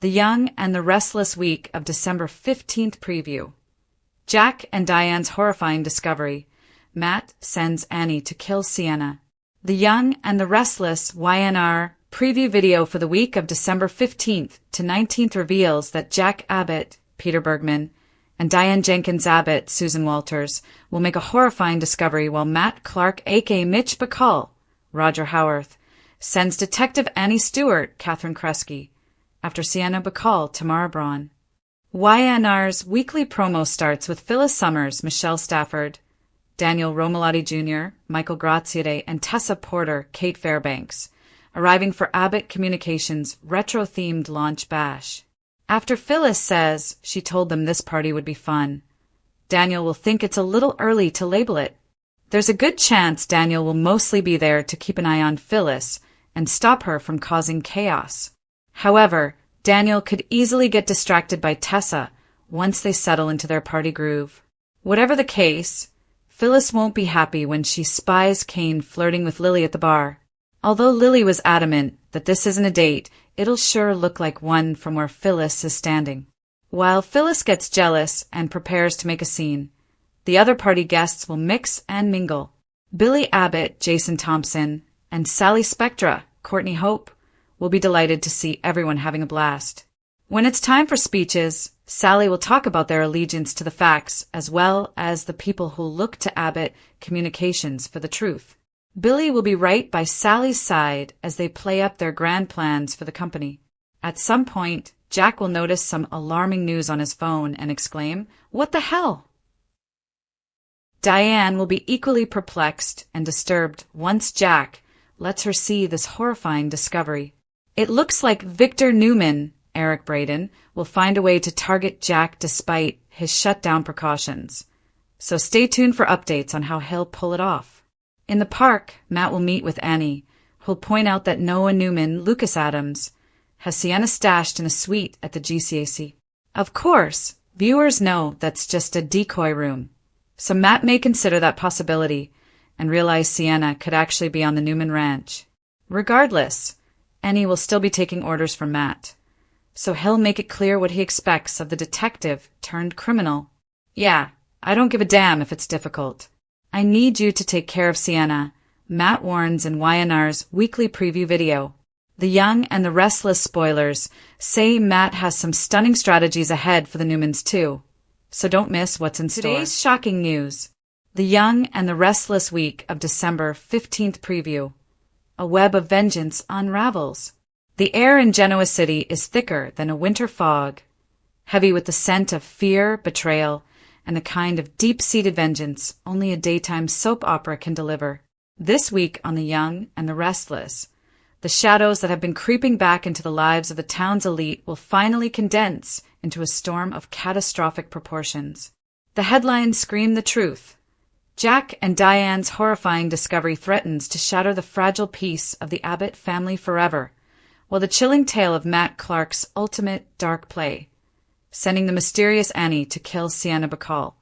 The Young and the Restless week of December 15th preview. Jack and Diane's horrifying discovery. Matt sends Annie to kill Sienna. The Young and the Restless YNR preview video for the week of December 15th to 19th reveals that Jack Abbott, Peter Bergman, and Diane Jenkins Abbott, Susan Walters, will make a horrifying discovery while Matt Clark, aka Mitch Bacall, Roger Howarth, sends Detective Annie Stewart, Catherine Kresge, after Sienna Bacall, Tamara Braun. YNR's weekly promo starts with Phyllis Summers, Michelle Stafford, Daniel Romalotti Jr., Michael Graziade, and Tessa Porter, Kate Fairbanks, arriving for Abbott Communications' retro-themed launch bash. After Phyllis says she told them this party would be fun, Daniel will think it's a little early to label it. There's a good chance Daniel will mostly be there to keep an eye on Phyllis and stop her from causing chaos. However, Daniel could easily get distracted by Tessa once they settle into their party groove. Whatever the case, Phyllis won't be happy when she spies Kane flirting with Lily at the bar. Although Lily was adamant that this isn't a date, it'll sure look like one from where Phyllis is standing. While Phyllis gets jealous and prepares to make a scene, the other party guests will mix and mingle. Billy Abbott, Jason Thompson, and Sally Spectra, Courtney Hope, will be delighted to see everyone having a blast. When it's time for speeches, Sally will talk about their allegiance to the facts as well as the people who look to Abbott Communications for the truth. Billy will be right by Sally's side as they play up their grand plans for the company. At some point, Jack will notice some alarming news on his phone and exclaim, "What the hell?" Diane will be equally perplexed and disturbed once Jack lets her see this horrifying discovery. It looks like Victor Newman, Eric Braeden, will find a way to target Jack despite his shutdown precautions. So stay tuned for updates on how he'll pull it off. In the park, Matt will meet with Annie, who'll point out that Noah Newman, Lucas Adams, has Sienna stashed in a suite at the GCAC. Of course, viewers know that's just a decoy room, so Matt may consider that possibility and realize Sienna could actually be on the Newman ranch. Regardless, Annie will still be taking orders from Matt, so he'll make it clear what he expects of the detective-turned-criminal. "Yeah, I don't give a damn if it's difficult. I need you to take care of Sienna," Matt warns in YNR's weekly preview video. The Young and the Restless spoilers say Matt has some stunning strategies ahead for the Newmans too, so don't miss what's in store. Today's shocking news. The Young and the Restless week of December 15th preview. A web of vengeance unravels. The air in Genoa City is thicker than a winter fog, heavy with the scent of fear, betrayal, and the kind of deep-seated vengeance only a daytime soap opera can deliver. This week on The Young and the Restless, the shadows that have been creeping back into the lives of the town's elite will finally condense into a storm of catastrophic proportions. The headlines scream the truth. Jack and Diane's horrifying discovery threatens to shatter the fragile peace of the Abbott family forever, while the chilling tale of Matt Clark's ultimate dark play, sending the mysterious Annie to kill Sienna Bacall,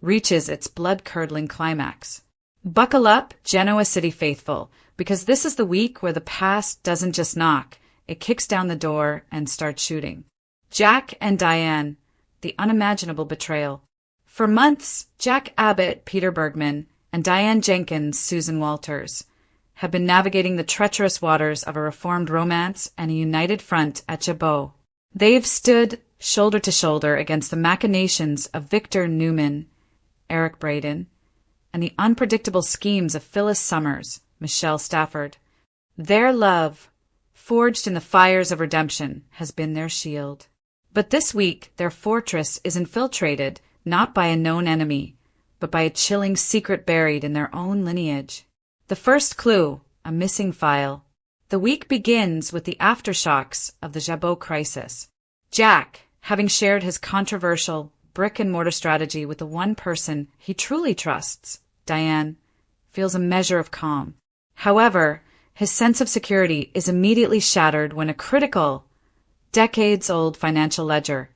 reaches its blood-curdling climax. Buckle up, Genoa City faithful, because this is the week where the past doesn't just knock, it kicks down the door and starts shooting. Jack and Diane, the unimaginable betrayal. For months, Jack Abbott, Peter Bergman, and Diane Jenkins, Susan Walters, have been navigating the treacherous waters of a reformed romance and a united front at Jabot. They've stood shoulder to shoulder against the machinations of Victor Newman, Eric Braeden, and the unpredictable schemes of Phyllis Summers, Michelle Stafford. Their love, forged in the fires of redemption, has been their shield. But this week, their fortress is infiltrated not by a known enemy, but by a chilling secret buried in their own lineage. The first clue, a missing file. The week begins with the aftershocks of the Jabot crisis. Jack, having shared his controversial brick-and-mortar strategy with the one person he truly trusts, Diane, feels a measure of calm. However, his sense of security is immediately shattered when a critical, decades-old financial ledger,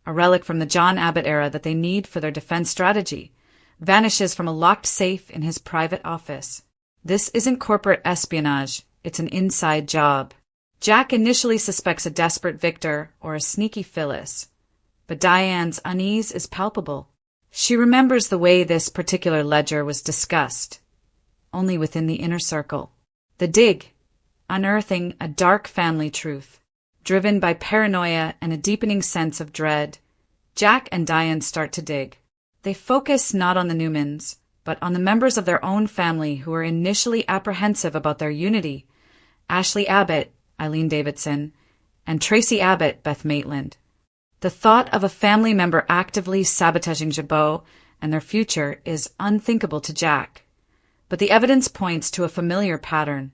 a relic from the John Abbott era that they need for their defense strategy, vanishes from a locked safe in his private office. This isn't corporate espionage, it's an inside job. Jack initially suspects a desperate Victor or a sneaky Phyllis, but Diane's unease is palpable. She remembers the way this particular ledger was discussed, only within the inner circle. The dig, unearthing a dark family truth. Driven by paranoia and a deepening sense of dread, Jack and Diane start to dig. They focus not on the Newmans, but on the members of their own family who are initially apprehensive about their unity. Ashley Abbott, Eileen Davidson, and Tracy Abbott, Beth Maitland. The thought of a family member actively sabotaging Jabot and their future is unthinkable to Jack. But the evidence points to a familiar pattern.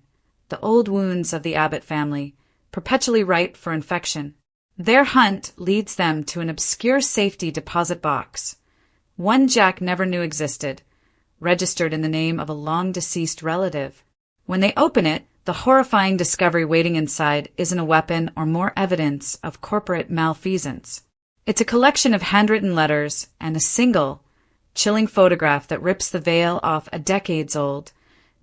The old wounds of the Abbott family, perpetually ripe for infection. Their hunt leads them to an obscure safety deposit box, one Jack never knew existed, registered in the name of a long-deceased relative. When they open it, the horrifying discovery waiting inside isn't a weapon or more evidence of corporate malfeasance. It's a collection of handwritten letters and a single, chilling photograph that rips the veil off a decades-old,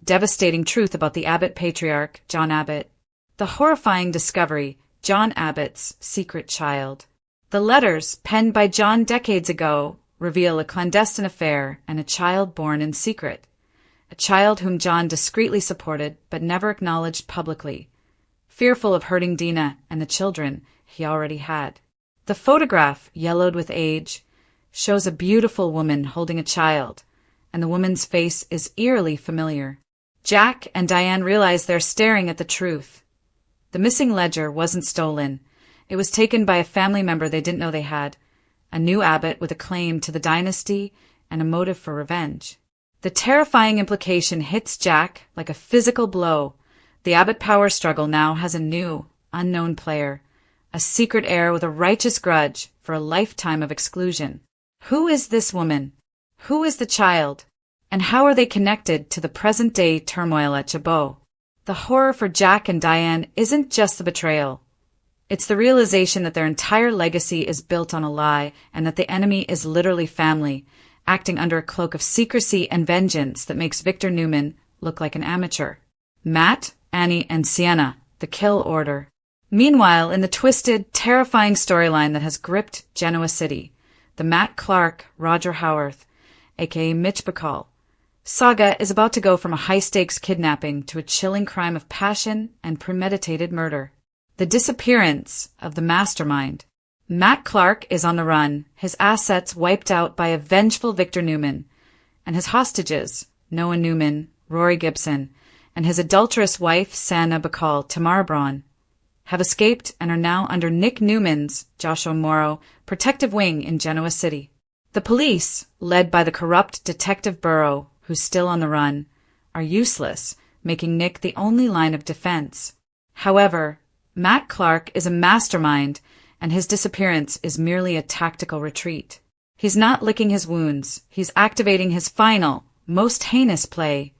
devastating truth about the Abbott patriarch, John Abbott. The horrifying discovery, John Abbott's secret child. The letters, penned by John decades ago, reveal a clandestine affair and a child born in secret. A child whom John discreetly supported but never acknowledged publicly, fearful of hurting Dina and the children he already had. The photograph, yellowed with age, shows a beautiful woman holding a child, and the woman's face is eerily familiar. Jack and Diane realize they're staring at the truth. The missing ledger wasn't stolen. It was taken by a family member they didn't know they had, a new Abbott with a claim to the dynasty and a motive for revenge. The terrifying implication hits Jack like a physical blow. The Abbott power struggle now has a new, unknown player, a secret heir with a righteous grudge for a lifetime of exclusion. Who is this woman? Who is the child? And how are they connected to the present-day turmoil at Jabot? The horror for Jack and Diane isn't just the betrayal. It's the realization that their entire legacy is built on a lie and that the enemy is literally family, acting under a cloak of secrecy and vengeance that makes Victor Newman look like an amateur. Matt, Annie, and Sienna, the kill order. Meanwhile, in the twisted, terrifying storyline that has gripped Genoa City, the Matt Clark, Roger Howarth, aka Mitch Bacall, saga is about to go from a high-stakes kidnapping to a chilling crime of passion and premeditated murder. The disappearance of the mastermind. Matt Clark is on the run, his assets wiped out by a vengeful Victor Newman, and his hostages, Noah Newman, Rory Gibson, and his adulterous wife, Sienna Bacall, Tamara Braun, have escaped and are now under Nick Newman's, Joshua Morrow, protective wing in Genoa City. The police, led by the corrupt Detective Burrow, who's still on the run, are useless, making Nick the only line of defense. However, Matt Clark is a mastermind, and his disappearance is merely a tactical retreat. He's not licking his wounds. He's activating his final, most heinous play,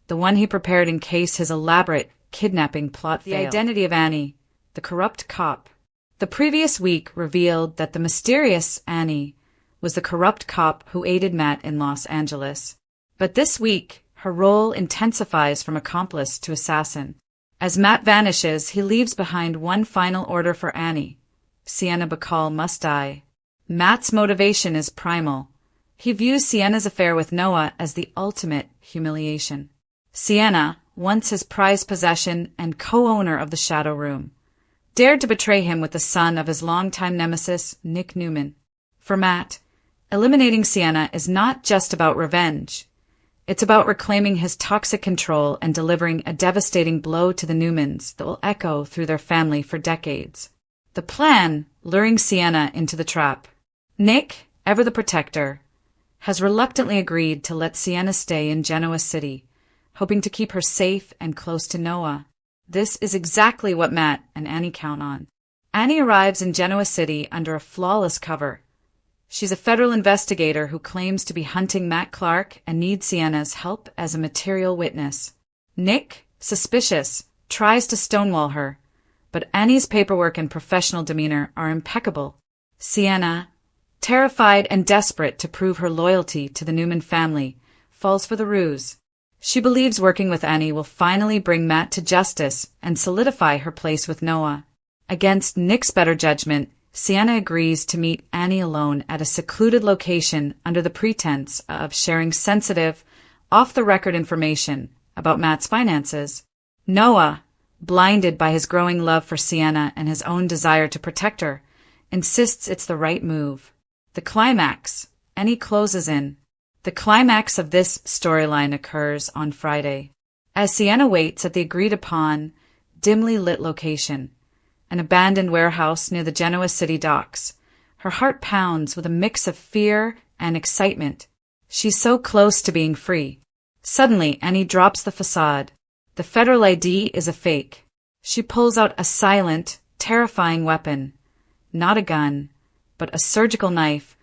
the one he prepared in case his elaborate kidnapping plot failed. The identity of Annie, the corrupt cop. The previous week revealed that the mysterious Annie was the corrupt cop who aided Matt in Los Angeles. But this week, her role intensifies from accomplice to assassin. As Matt vanishes, he leaves behind one final order for Annie. Sienna Bacall must die. Matt's motivation is primal. He views Sienna's affair with Noah as the ultimate humiliation. Sienna, once his prized possession and co-owner of the Shadow Room, dared to betray him with the son of his longtime nemesis, Nick Newman. For Matt, eliminating Sienna is not just about revenge. It's about reclaiming his toxic control and delivering a devastating blow to the Newmans that will echo through their family for decades. The plan, luring Sienna into the trap. Nick, ever the protector, has reluctantly agreed to let Sienna stay in Genoa City, hoping to keep her safe and close to Noah. This is exactly what Matt and Annie count on. Annie arrives in Genoa City under a flawless cover. She's a federal investigator who claims to be hunting Matt Clark and needs Sienna's help as a material witness. Nick, suspicious, tries to stonewall her, but Annie's paperwork and professional demeanor are impeccable. Sienna, terrified and desperate to prove her loyalty to the Newman family, falls for the ruse. She believes working with Annie will finally bring Matt to justice and solidify her place with Noah. Against Nick's better judgment, Sienna agrees to meet Annie alone at a secluded location under the pretense of sharing sensitive, off-the-record information about Matt's finances. Noah, blinded by his growing love for Sienna and his own desire to protect her, insists it's the right move. The climax, Annie closes in. The climax of this storyline occurs on Friday, as Sienna waits at the agreed-upon, dimly lit location, an abandoned warehouse near the Genoa City docks. Her heart pounds with a mix of fear and excitement. She's so close to being free. Suddenly, Annie drops the facade. The federal ID is a fake. She pulls out a silent, terrifying weapon. Not a gun, but a surgical knife,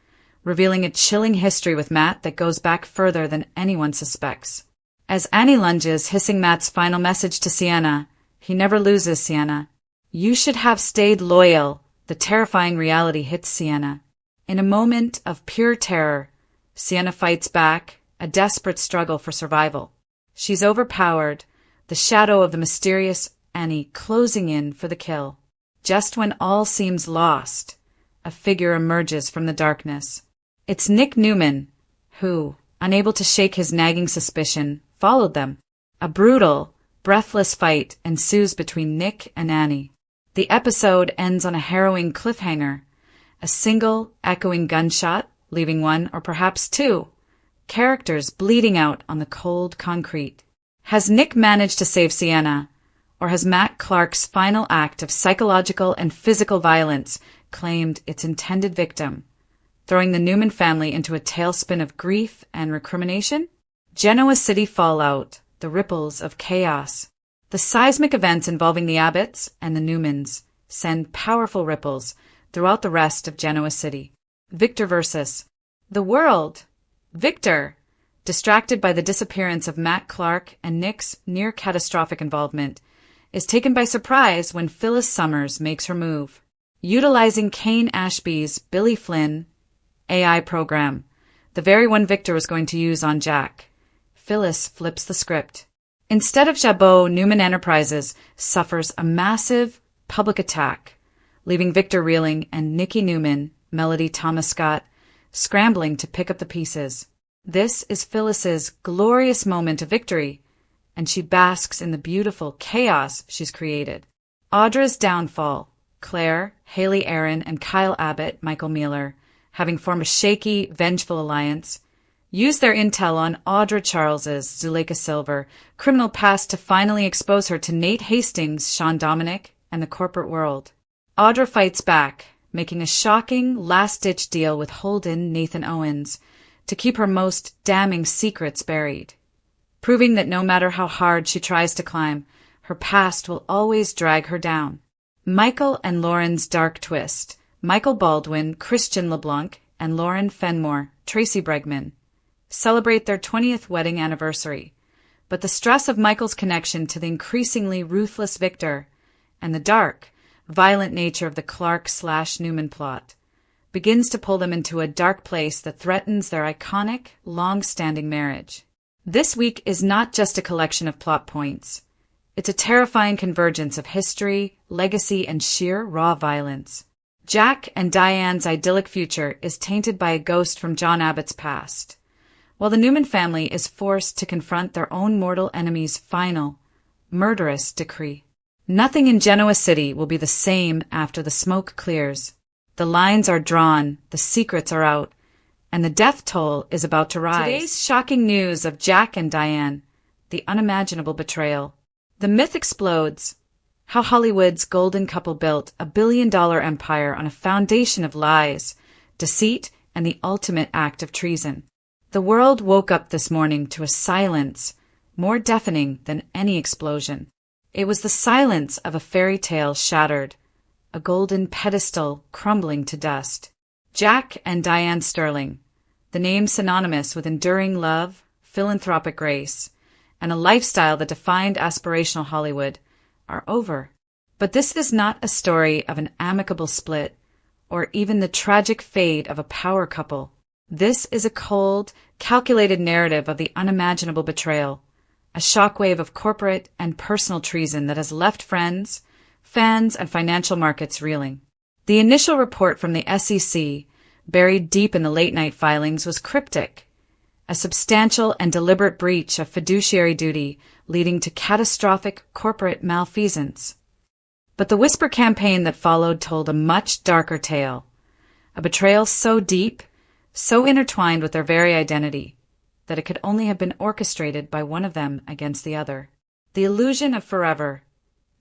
revealing a chilling history with Matt that goes back further than anyone suspects. As Annie lunges, hissing Matt's final message to Sienna, he never loses, Sienna. You should have stayed loyal. The terrifying reality hits Sienna. In a moment of pure terror, Sienna fights back, a desperate struggle for survival. She's overpowered, the shadow of the mysterious Annie closing in for the kill. Just when all seems lost, a figure emerges from the darkness. It's Nick Newman, who, unable to shake his nagging suspicion, followed them. A brutal, breathless fight ensues between Nick and Annie. The episode ends on a harrowing cliffhanger, a single, echoing gunshot, leaving one, or perhaps two, characters bleeding out on the cold concrete. Has Nick managed to save Sienna, or has Matt Clark's final act of psychological and physical violence claimed its intended victim, throwing the Newman family into a tailspin of grief and recrimination? Genoa City fallout, the ripples of chaos. The seismic events involving the Abbotts and the Newmans send powerful ripples throughout the rest of Genoa City. Victor versus the world. Victor, distracted by the disappearance of Matt Clark and Nick's near-catastrophic involvement, is taken by surprise when Phyllis Summers makes her move. Utilizing Kane Ashby's Billy Flynn AI program, the very one Victor was going to use on Jack, Phyllis flips the script. Instead of Jabot, Newman Enterprises suffers a massive public attack, leaving Victor reeling and Nikki Newman, Melody Thomas Scott, scrambling to pick up the pieces. This is Phyllis's glorious moment of victory, and she basks in the beautiful chaos she's created. Audra's downfall. Claire, Haley Aaron, and Kyle Abbott, Michael Mueller, having formed a shaky, vengeful alliance, use their intel on Audra Charles's Zuleika Silver criminal past to finally expose her to Nate Hastings, Sean Dominic, and the corporate world. Audra fights back, making a shocking, last-ditch deal with Holden Nathan Owens to keep her most damning secrets buried, proving that no matter how hard she tries to climb, her past will always drag her down. Michael and Lauren's dark twist. Michael Baldwin, Christian LeBlanc, and Lauren Fenmore, Tracy Bregman, celebrate their 20th wedding anniversary, but the stress of Michael's connection to the increasingly ruthless Victor and the dark, violent nature of the Clark/Newman plot begins to pull them into a dark place that threatens their iconic, long-standing marriage. This week is not just a collection of plot points. It's a terrifying convergence of history, legacy, and sheer raw violence. Jack and Diane's idyllic future is tainted by a ghost from John Abbott's past, while the Newman family is forced to confront their own mortal enemy's final, murderous decree. Nothing in Genoa City will be the same after the smoke clears. The lines are drawn, the secrets are out, and the death toll is about to rise. Today's shocking news of Jack and Diane, the unimaginable betrayal. The myth explodes. How Hollywood's golden couple built a billion-dollar empire on a foundation of lies, deceit, and the ultimate act of treason. The world woke up this morning to a silence more deafening than any explosion. It was the silence of a fairy tale shattered, a golden pedestal crumbling to dust. Jack and Diane Sterling, the name synonymous with enduring love, philanthropic grace, and a lifestyle that defined aspirational Hollywood, are over. But this is not a story of an amicable split, or even the tragic fate of a power couple. This is a cold, calculated narrative of the unimaginable betrayal, a shockwave of corporate and personal treason that has left friends, fans, and financial markets reeling. The initial report from the SEC, buried deep in the late-night filings, was cryptic: a substantial and deliberate breach of fiduciary duty leading to catastrophic corporate malfeasance. But the whisper campaign that followed told a much darker tale, a betrayal so deep, so intertwined with their very identity, that it could only have been orchestrated by one of them against the other. The illusion of forever.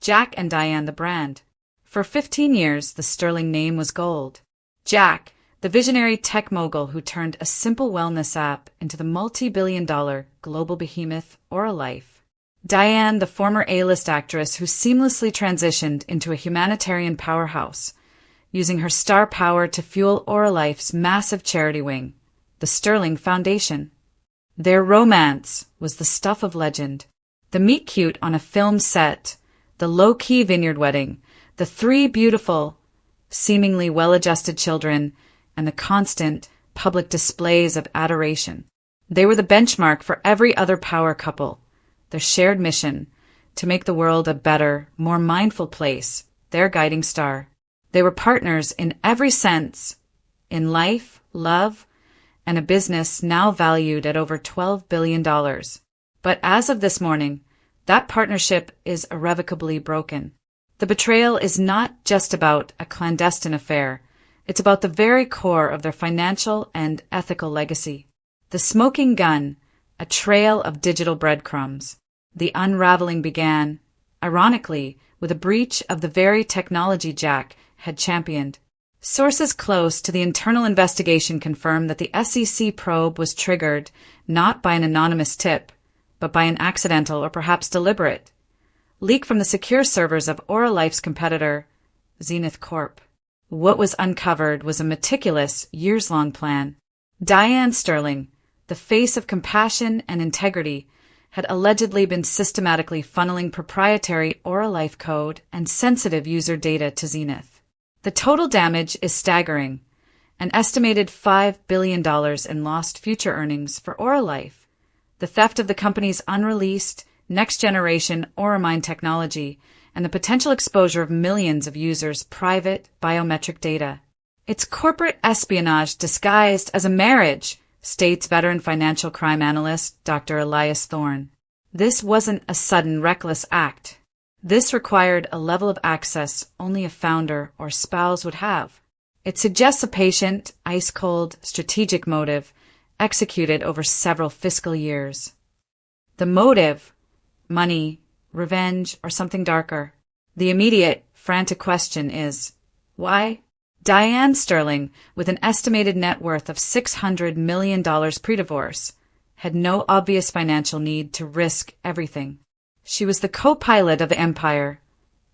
Jack and Diane the brand. For 15 years, the sterling name was gold. Jack, the visionary tech mogul who turned a simple wellness app into the multi-billion-dollar global behemoth Life. Diane, the former A-list actress who seamlessly transitioned into a humanitarian powerhouse, using her star power to fuel Life's massive charity wing, the Sterling Foundation. Their romance was the stuff of legend. The meet-cute on a film set, the low-key vineyard wedding, the 3 beautiful, seemingly well-adjusted children, and the constant public displays of adoration. They were the benchmark for every other power couple. Their shared mission, to make the world a better, more mindful place, their guiding star. They were partners in every sense, in life, love, and a business now valued at over $12 billion. But as of this morning, that partnership is irrevocably broken. The betrayal is not just about a clandestine affair. It's about the very core of their financial and ethical legacy. The smoking gun, a trail of digital breadcrumbs. The unraveling began, ironically, with a breach of the very technology Jack had championed. Sources close to the internal investigation confirm that the SEC probe was triggered not by an anonymous tip, but by an accidental or perhaps deliberate leak from the secure servers of Life's competitor, Zenith Corp. What was uncovered was a meticulous, years-long plan. Diane Sterling, the face of compassion and integrity, had allegedly been systematically funneling proprietary Life code and sensitive user data to Zenith. The total damage is staggering, an estimated $5 billion in lost future earnings for Life. The theft of the company's unreleased, next-generation Auramine technology, and the potential exposure of millions of users' private biometric data. It's corporate espionage disguised as a marriage, states veteran financial crime analyst Dr. Elias Thorne. This wasn't a sudden, reckless act. This required a level of access only a founder or spouse would have. It suggests a patient, ice-cold, strategic motive executed over several fiscal years. The motive: money, revenge, or something darker. The immediate, frantic question is, why? Diane Sterling, with an estimated net worth of $600 million pre-divorce, had no obvious financial need to risk everything. She was the co-pilot of the empire,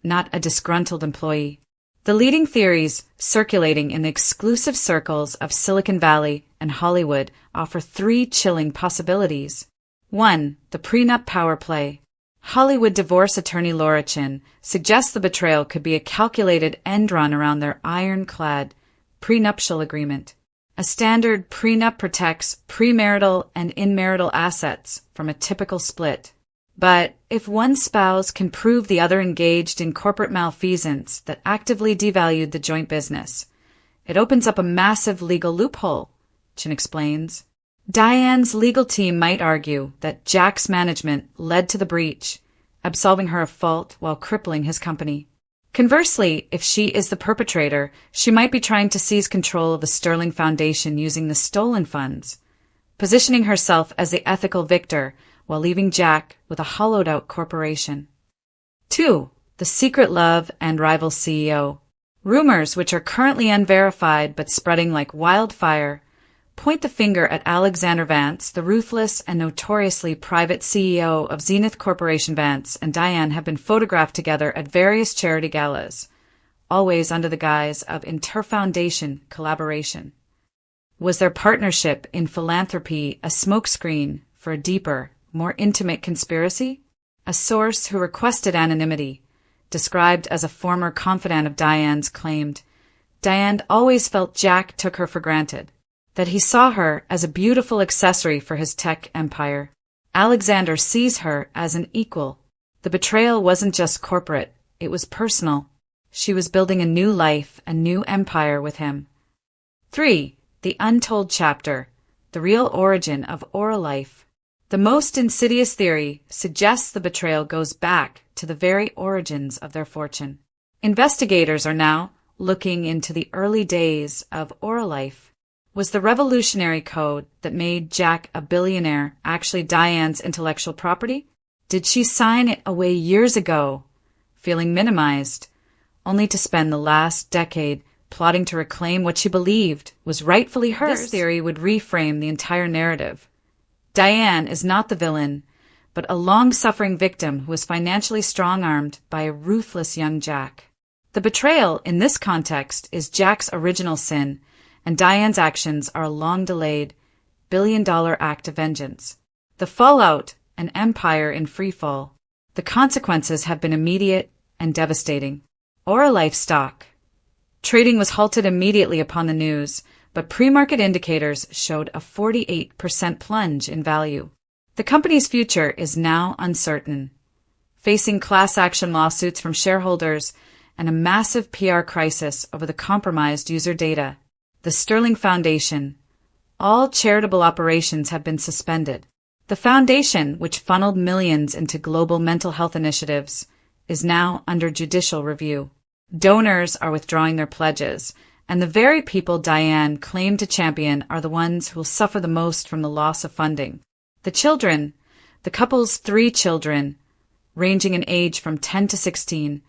not a disgruntled employee. The leading theories circulating in the exclusive circles of Silicon Valley and Hollywood offer 3 chilling possibilities. 1. The prenup power play. Hollywood divorce attorney Laura Chin suggests the betrayal could be a calculated end run around their ironclad prenuptial agreement. A standard prenup protects premarital and inmarital assets from a typical split. But if one spouse can prove the other engaged in corporate malfeasance that actively devalued the joint business, it opens up a massive legal loophole, Chin explains. Diane's legal team might argue that Jack's management led to the breach, absolving her of fault while crippling his company. Conversely, if she is the perpetrator, she might be trying to seize control of the Sterling Foundation using the stolen funds, positioning herself as the ethical victor while leaving Jack with a hollowed-out corporation. 2. The secret love and rival CEO. Rumors, which are currently unverified but spreading like wildfire, point the finger at Alexander Vance, the ruthless and notoriously private CEO of Zenith Corporation. Vance and Diane have been photographed together at various charity galas, always under the guise of inter-foundation collaboration. Was their partnership in philanthropy a smokescreen for a deeper, more intimate conspiracy? A source who requested anonymity, described as a former confidant of Diane's, claimed Diane always felt Jack took her for granted, that he saw her as a beautiful accessory for his tech empire. Alexander sees her as an equal. The betrayal wasn't just corporate, it was personal. She was building a new life, a new empire with him. 3. The untold chapter, the real origin of oral life. The most insidious theory suggests the betrayal goes back to the very origins of their fortune. Investigators are now looking into the early days of oral life. Was the revolutionary code that made Jack a billionaire actually Diane's intellectual property? Did she sign it away years ago, feeling minimized, only to spend the last decade plotting to reclaim what she believed was rightfully hers? This theory would reframe the entire narrative. Diane is not the villain, but a long-suffering victim who was financially strong-armed by a ruthless young Jack. The betrayal, in this context, is Jack's original sin, and Diane's actions are a long-delayed, billion-dollar act of vengeance. The fallout, an empire in freefall. The consequences have been immediate and devastating. Oralife stock. Trading was halted immediately upon the news, but pre-market indicators showed a 48% plunge in value. The company's future is now uncertain, facing class action lawsuits from shareholders and a massive PR crisis over the compromised user data. The Sterling Foundation. All charitable operations have been suspended. The foundation, which funneled millions into global mental health initiatives, is now under judicial review. Donors are withdrawing their pledges, and the very people Diane claimed to champion are the ones who will suffer the most from the loss of funding. The children, the couple's 3 children, ranging in age from 10 to 16,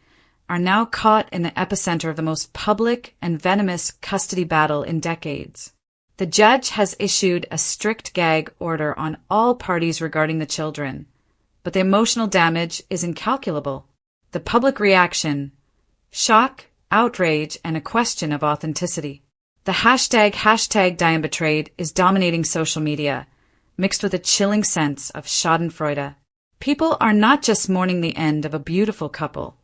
are now caught in the epicenter of the most public and venomous custody battle in decades. The judge has issued a strict gag order on all parties regarding the children, but the emotional damage is incalculable. The public reaction, shock, outrage, and a question of authenticity. The hashtag Diane Betrayed is dominating social media, mixed with a chilling sense of schadenfreude. People are not just mourning the end of a beautiful couple,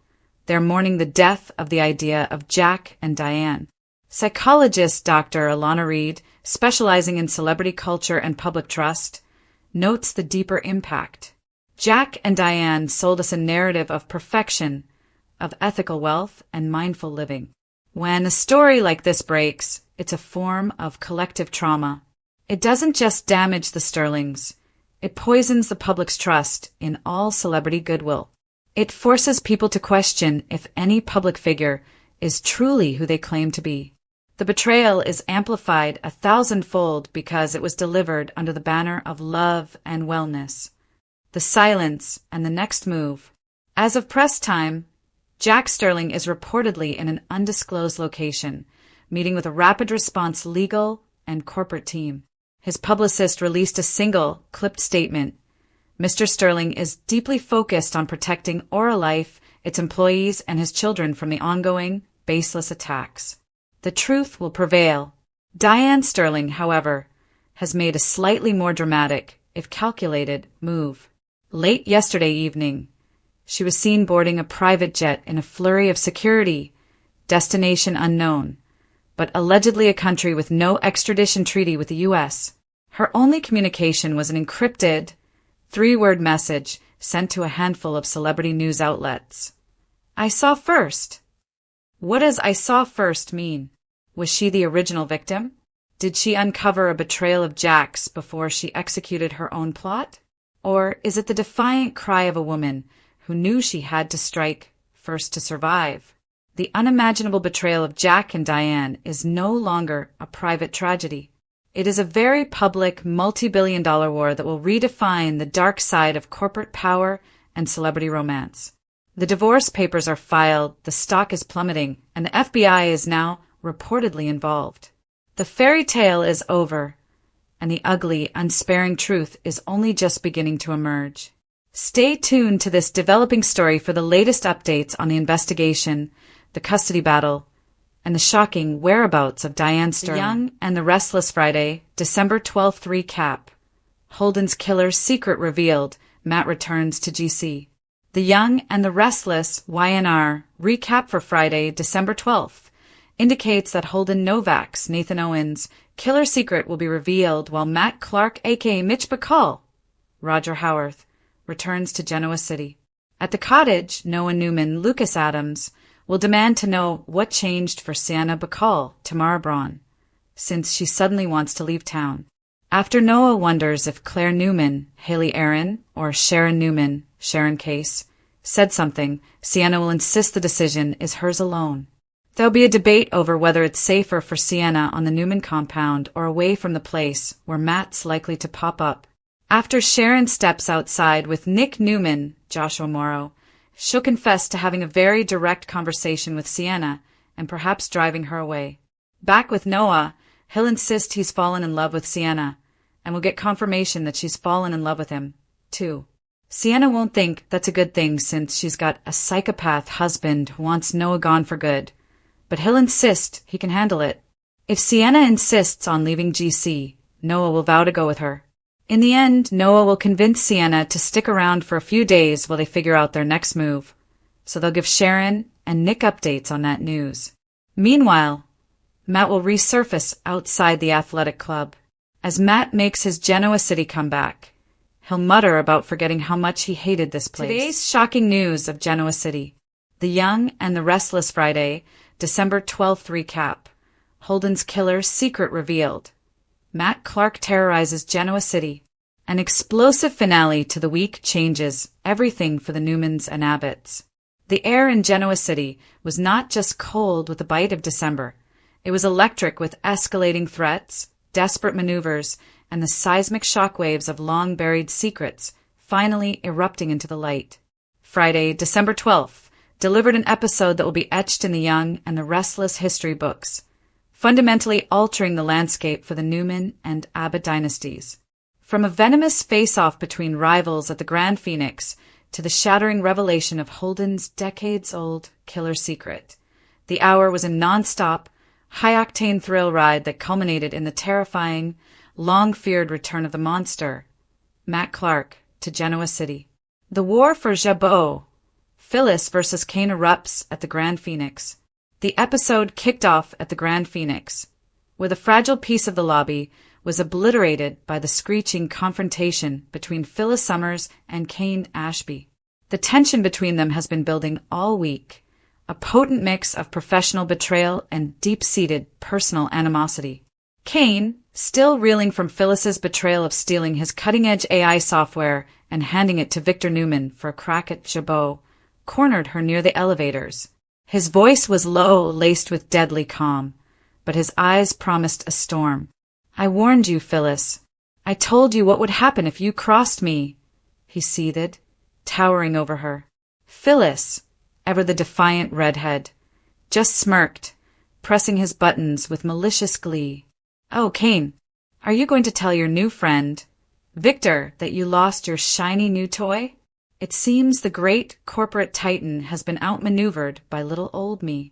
they're mourning the death of the idea of Jack and Diane. Psychologist Dr. Alana Reed, specializing in celebrity culture and public trust, notes the deeper impact. Jack and Diane sold us a narrative of perfection, of ethical wealth and mindful living. When a story like this breaks, it's a form of collective trauma. It doesn't just damage the Sterlings, it poisons the public's trust in all celebrity goodwill. It forces people to question if any public figure is truly who they claim to be. The betrayal is amplified 1,000-fold because it was delivered under the banner of love and wellness. The silence and the next move. As of press time, Jack Sterling is reportedly in an undisclosed location, meeting with a rapid response legal and corporate team. His publicist released a single, clipped statement. Mr. Sterling is deeply focused on protecting Oralife, its employees, and his children from the ongoing, baseless attacks. The truth will prevail. Diane Sterling, however, has made a slightly more dramatic, if calculated, move. Late yesterday evening, she was seen boarding a private jet in a flurry of security, destination unknown, but allegedly a country with no extradition treaty with the U.S. Her only communication was an encrypted, 3-word message sent to a handful of celebrity news outlets. I saw first. What does I saw first mean? Was she the original victim? Did she uncover a betrayal of Jack's before she executed her own plot? Or is it the defiant cry of a woman who knew she had to strike first to survive? The unimaginable betrayal of Jack and Diane is no longer a private tragedy. It is a very public, multi-billion-dollar war that will redefine the dark side of corporate power and celebrity romance. The divorce papers are filed, the stock is plummeting, and the FBI is now reportedly involved. The fairy tale is over, and the ugly, unsparing truth is only just beginning to emerge. Stay tuned to this developing story for the latest updates on the investigation, the custody battle, and the shocking whereabouts of Diane Sterling. The Young and the Restless Friday, December 12th recap. Holden's killer's secret revealed. Matt returns to GC. The Young and the Restless YNR recap for Friday, December 12th indicates that Holden Novak's Nathan Owen's killer secret will be revealed while Matt Clark, aka Mitch Bacall, Roger Howarth, returns to Genoa City. At the cottage, Noah Newman, Lucas Adams, will demand to know what changed for Sienna Bacall, Tamara Braun, since she suddenly wants to leave town. After Noah wonders if Claire Newman, Haley Aaron, or Sharon Newman, Sharon Case, said something, Sienna will insist the decision is hers alone. There'll be a debate over whether it's safer for Sienna on the Newman compound or away from the place where Matt's likely to pop up. After Sharon steps outside with Nick Newman, Joshua Morrow, she'll confess to having a very direct conversation with Sienna and perhaps driving her away. Back with Noah, he'll insist he's fallen in love with Sienna, and we'll get confirmation that she's fallen in love with him, too. Sienna won't think that's a good thing since she's got a psychopath husband who wants Noah gone for good, but he'll insist he can handle it. If Sienna insists on leaving GC, Noah will vow to go with her. In the end, Noah will convince Sienna to stick around for a few days while they figure out their next move, so they'll give Sharon and Nick updates on that news. Meanwhile, Matt will resurface outside the athletic club. As Matt makes his Genoa City comeback, he'll mutter about forgetting how much he hated this place. Today's shocking news of Genoa City. The Young and the Restless Friday, December 12th recap. Holden's killer's secret revealed. Matt Clark terrorizes Genoa City. An explosive finale to the week changes everything for the Newmans and Abbotts. The air in Genoa City was not just cold with the bite of December. It was electric with escalating threats, desperate maneuvers, and the seismic shockwaves of long-buried secrets finally erupting into the light. Friday, December 12th, delivered an episode that will be etched in the Young and the Restless history books, fundamentally altering the landscape for the Newman and Abbott dynasties. From a venomous face-off between rivals at the Grand Phoenix to the shattering revelation of Holden's decades-old killer secret, the hour was a non-stop, high-octane thrill ride that culminated in the terrifying, long-feared return of the monster, Matt Clark, to Genoa City. The war for Jabot, Phyllis versus Kane erupts at the Grand Phoenix. The episode kicked off at the Grand Phoenix, where the fragile peace of the lobby was obliterated by the screeching confrontation between Phyllis Summers and Kane Ashby. The tension between them has been building all week, a potent mix of professional betrayal and deep-seated personal animosity. Kane, still reeling from Phyllis's betrayal of stealing his cutting-edge AI software and handing it to Victor Newman for a crack at Jabot, cornered her near the elevators. His voice was low, laced with deadly calm, but his eyes promised a storm. "I warned you, Phyllis. I told you what would happen if you crossed me," he seethed, towering over her. Phyllis, ever the defiant redhead, just smirked, pressing his buttons with malicious glee. "Oh, Kane, are you going to tell your new friend, Victor, that you lost your shiny new toy? It seems the great corporate titan has been outmaneuvered by little old me."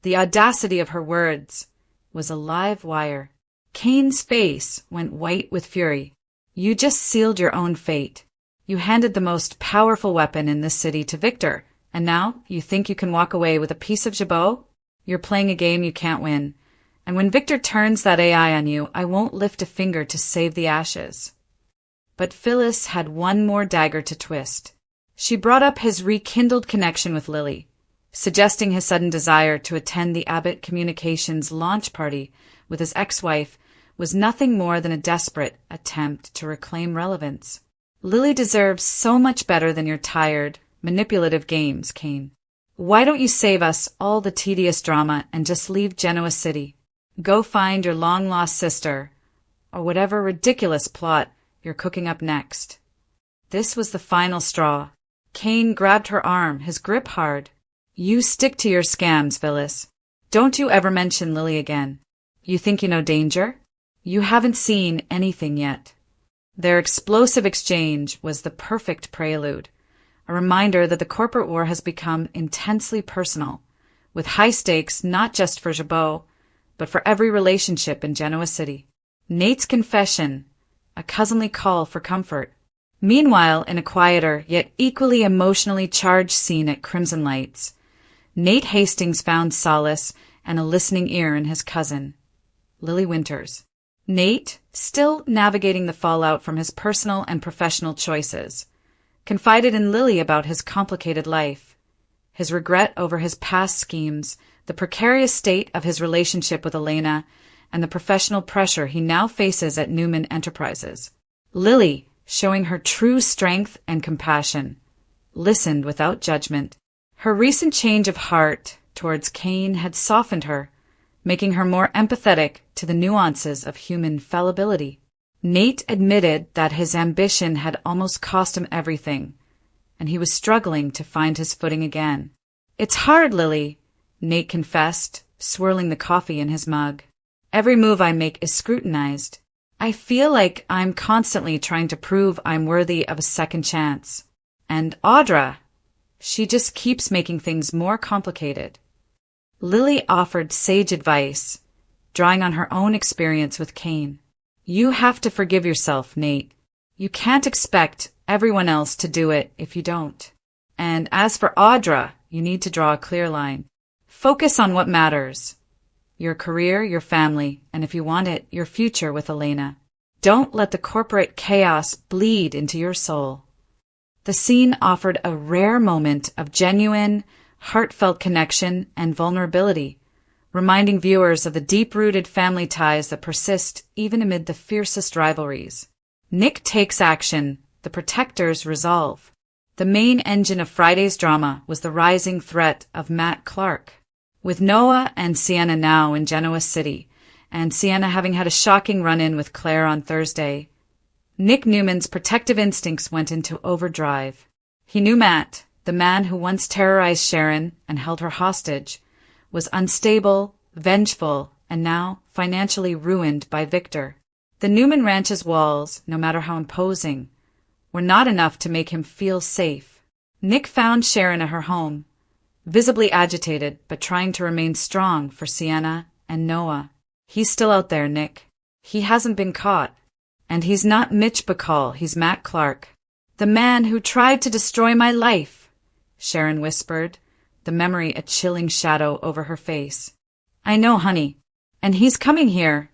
The audacity of her words was a live wire. Kane's face went white with fury. "You just sealed your own fate. You handed the most powerful weapon in this city to Victor, and now you think you can walk away with a piece of Jabot? You're playing a game you can't win. And when Victor turns that AI on you, I won't lift a finger to save the ashes." But Phyllis had one more dagger to twist. She brought up his rekindled connection with Lily, suggesting his sudden desire to attend the Abbott Communications launch party with his ex-wife was nothing more than a desperate attempt to reclaim relevance. "Lily deserves so much better than your tired, manipulative games, Kane. Why don't you save us all the tedious drama and just leave Genoa City? Go find your long-lost sister, or whatever ridiculous plot you're cooking up next." This was the final straw. Kane grabbed her arm, his grip hard. "You stick to your scams, Phyllis. Don't you ever mention Lily again. You think you know danger? You haven't seen anything yet." Their explosive exchange was the perfect prelude, a reminder that the corporate war has become intensely personal, with high stakes not just for Jabot, but for every relationship in Genoa City. Nate's confession, a cousinly call for comfort. Meanwhile, in a quieter, yet equally emotionally charged scene at Crimson Lights, Nate Hastings found solace and a listening ear in his cousin, Lily Winters. Nate, still navigating the fallout from his personal and professional choices, confided in Lily about his complicated life, his regret over his past schemes, the precarious state of his relationship with Elena, and the professional pressure he now faces at Newman Enterprises. Lily, showing her true strength and compassion, listened without judgment. Her recent change of heart towards Kane had softened her, making her more empathetic to the nuances of human fallibility. Nate admitted that his ambition had almost cost him everything, and he was struggling to find his footing again. "It's hard, Lily," Nate confessed, swirling the coffee in his mug. "Every move I make is scrutinized. I feel like I'm constantly trying to prove I'm worthy of a second chance. And Audra, she just keeps making things more complicated." Lily offered sage advice, drawing on her own experience with Kane. "You have to forgive yourself, Nate. You can't expect everyone else to do it if you don't. And as for Audra, you need to draw a clear line. Focus on what matters. Your career, your family, and if you want it, your future with Elena. Don't let the corporate chaos bleed into your soul." The scene offered a rare moment of genuine, heartfelt connection and vulnerability, reminding viewers of the deep-rooted family ties that persist even amid the fiercest rivalries. Nick takes action, the protectors resolve. The main engine of Friday's drama was the rising threat of Matt Clark. With Noah and Sienna now in Genoa City, and Sienna having had a shocking run-in with Claire on Thursday, Nick Newman's protective instincts went into overdrive. He knew Matt, the man who once terrorized Sharon and held her hostage, was unstable, vengeful, and now financially ruined by Victor. The Newman Ranch's walls, no matter how imposing, were not enough to make him feel safe. Nick found Sharon at her home, visibly agitated but trying to remain strong for Sienna and Noah. "He's still out there, Nick. He hasn't been caught. And he's not Mitch Bacall, he's Matt Clark. The man who tried to destroy my life," Sharon whispered, the memory a chilling shadow over her face. "I know, honey. And he's coming here,"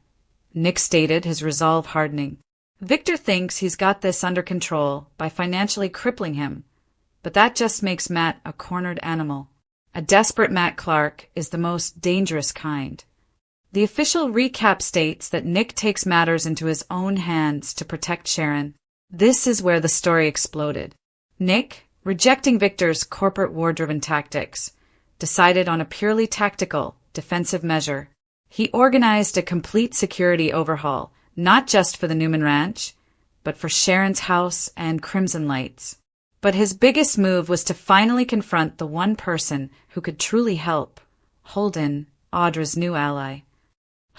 Nick stated, his resolve hardening. "Victor thinks he's got this under control by financially crippling him, but that just makes Matt a cornered animal. A desperate Matt Clark is the most dangerous kind." The official recap states that Nick takes matters into his own hands to protect Sharon. This is where the story exploded. Nick, rejecting Victor's corporate war-driven tactics, decided on a purely tactical, defensive measure. He organized a complete security overhaul, not just for the Newman Ranch, but for Sharon's house and Crimson Lights. But his biggest move was to finally confront the one person who could truly help, Holden, Audra's new ally.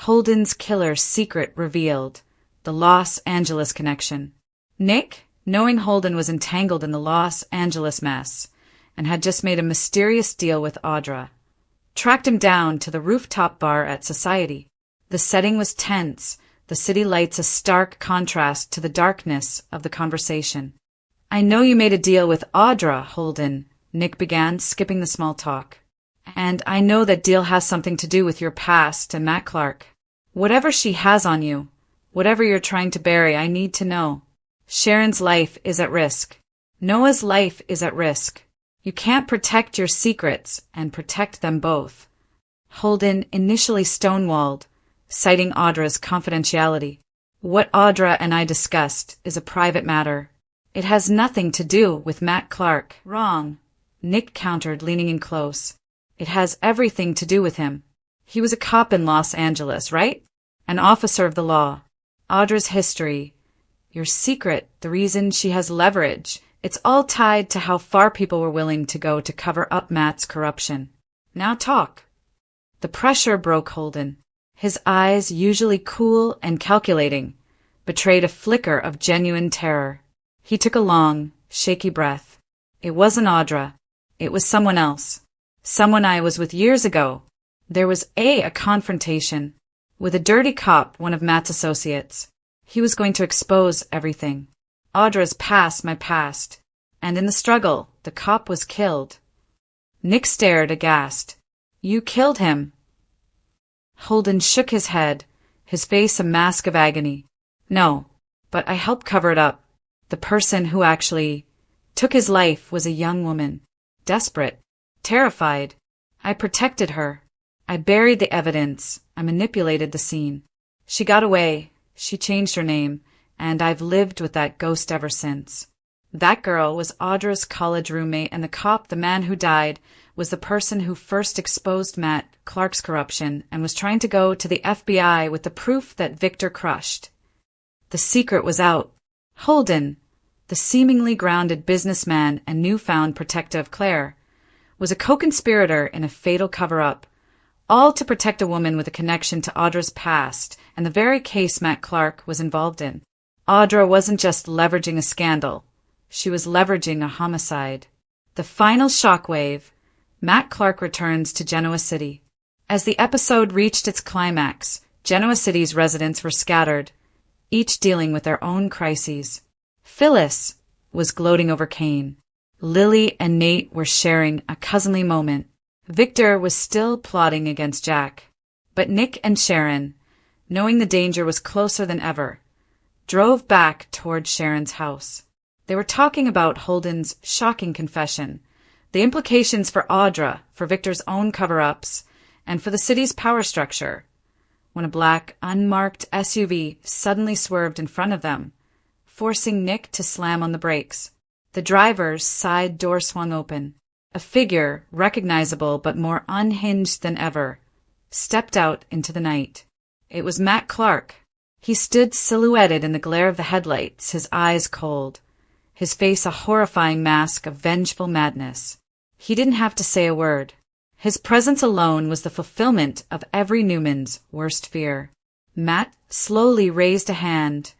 Holden's killer secret revealed, the Los Angeles connection. Nick, knowing Holden was entangled in the Los Angeles mess and had just made a mysterious deal with Audra, tracked him down to the rooftop bar at Society. The setting was tense, the city lights a stark contrast to the darkness of the conversation. "I know you made a deal with Audra, Holden," Nick began, skipping the small talk. "And I know that deal has something to do with your past and Matt Clark. Whatever she has on you, whatever you're trying to bury, I need to know. Sharon's life is at risk. Noah's life is at risk. You can't protect your secrets and protect them both." Holden initially stonewalled, citing Audra's confidentiality. "What Audra and I discussed is a private matter. It has nothing to do with Matt Clark." "Wrong," Nick countered, leaning in close. "It has everything to do with him. He was a cop in Los Angeles, right? An officer of the law. Audra's history, your secret, the reason she has leverage, it's all tied to how far people were willing to go to cover up Matt's corruption. Now talk." The pressure broke Holden. His eyes, usually cool and calculating, betrayed a flicker of genuine terror. He took a long, shaky breath. "It wasn't Audra. It was someone else. Someone I was with years ago. There was a confrontation with a dirty cop, one of Matt's associates. He was going to expose everything. Audra's past, my past. And in the struggle, the cop was killed." Nick stared aghast. "You killed him?" Holden shook his head, his face a mask of agony. No, but I helped cover it up. The person who actually took his life was a young woman. Desperate. Terrified. I protected her. I buried the evidence. I manipulated the scene. She got away. She changed her name. And I've lived with that ghost ever since. That girl was Audra's college roommate, and the cop, the man who died, was the person who first exposed Matt Clark's corruption and was trying to go to the FBI with the proof that Victor crushed. The secret was out. Holden, the seemingly grounded businessman and newfound protector of Claire, was a co-conspirator in a fatal cover-up, all to protect a woman with a connection to Audra's past and the very case Matt Clark was involved in. Audra wasn't just leveraging a scandal. She was leveraging a homicide. The final shockwave. Matt Clark returns to Genoa City. As the episode reached its climax, Genoa City's residents were scattered, each dealing with their own crises. Phyllis was gloating over Kane. Lily and Nate were sharing a cousinly moment. Victor was still plotting against Jack. But Nick and Sharon, knowing the danger was closer than ever, drove back toward Sharon's house. They were talking about Holden's shocking confession, the implications for Audra, for Victor's own cover-ups, and for the city's power structure, when a black, unmarked SUV suddenly swerved in front of them, forcing Nick to slam on the brakes. The driver's side door swung open. A figure, recognizable but more unhinged than ever, stepped out into the night. It was Matt Clark. He stood silhouetted in the glare of the headlights, his eyes cold, his face a horrifying mask of vengeful madness. He didn't have to say a word. His presence alone was the fulfillment of every Newman's worst fear. Matt slowly raised a hand,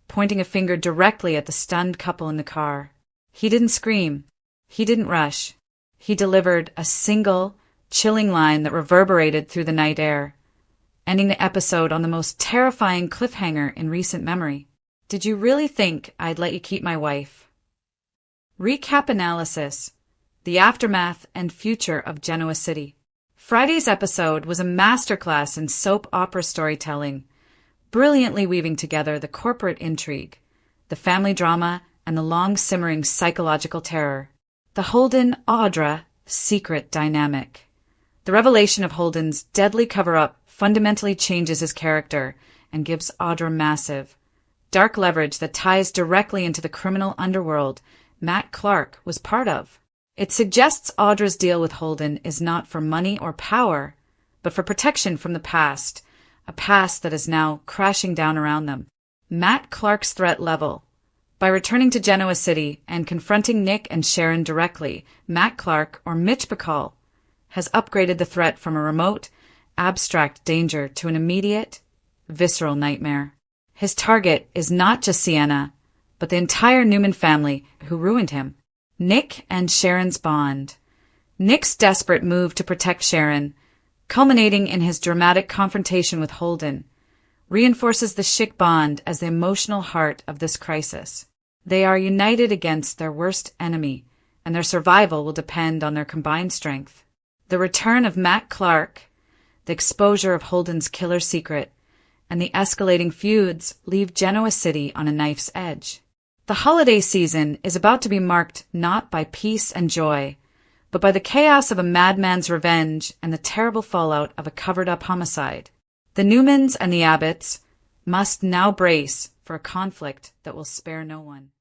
pointing a finger directly at the stunned couple in the car. He didn't scream. He didn't rush. He delivered a single, chilling line that reverberated through the night air, ending the episode on the most terrifying cliffhanger in recent memory. Did you really think I'd let you keep my wife? Recap analysis. The aftermath and future of Genoa City. Friday's episode was a masterclass in soap opera storytelling, brilliantly weaving together the corporate intrigue, the family drama, and the long-simmering psychological terror. The Holden-Audra secret dynamic. The revelation of Holden's deadly cover-up fundamentally changes his character and gives Audra massive, dark leverage that ties directly into the criminal underworld Matt Clark was part of. It suggests Audra's deal with Holden is not for money or power, but for protection from the past, a past that is now crashing down around them. Matt Clark's threat level. By returning to Genoa City and confronting Nick and Sharon directly, Matt Clark, or Mitch Bacall, has upgraded the threat from a remote, abstract danger to an immediate, visceral nightmare. His target is not just Sienna, but the entire Newman family who ruined him. Nick and Sharon's bond. Nick's desperate move to protect Sharon, culminating in his dramatic confrontation with Holden, reinforces the Schick bond as the emotional heart of this crisis. They are united against their worst enemy, and their survival will depend on their combined strength. The return of Matt Clark, the exposure of Holden's killer secret, and the escalating feuds leave Genoa City on a knife's edge. The holiday season is about to be marked not by peace and joy, but by the chaos of a madman's revenge and the terrible fallout of a covered-up homicide. The Newmans and the Abbotts must now brace for a conflict that will spare no one.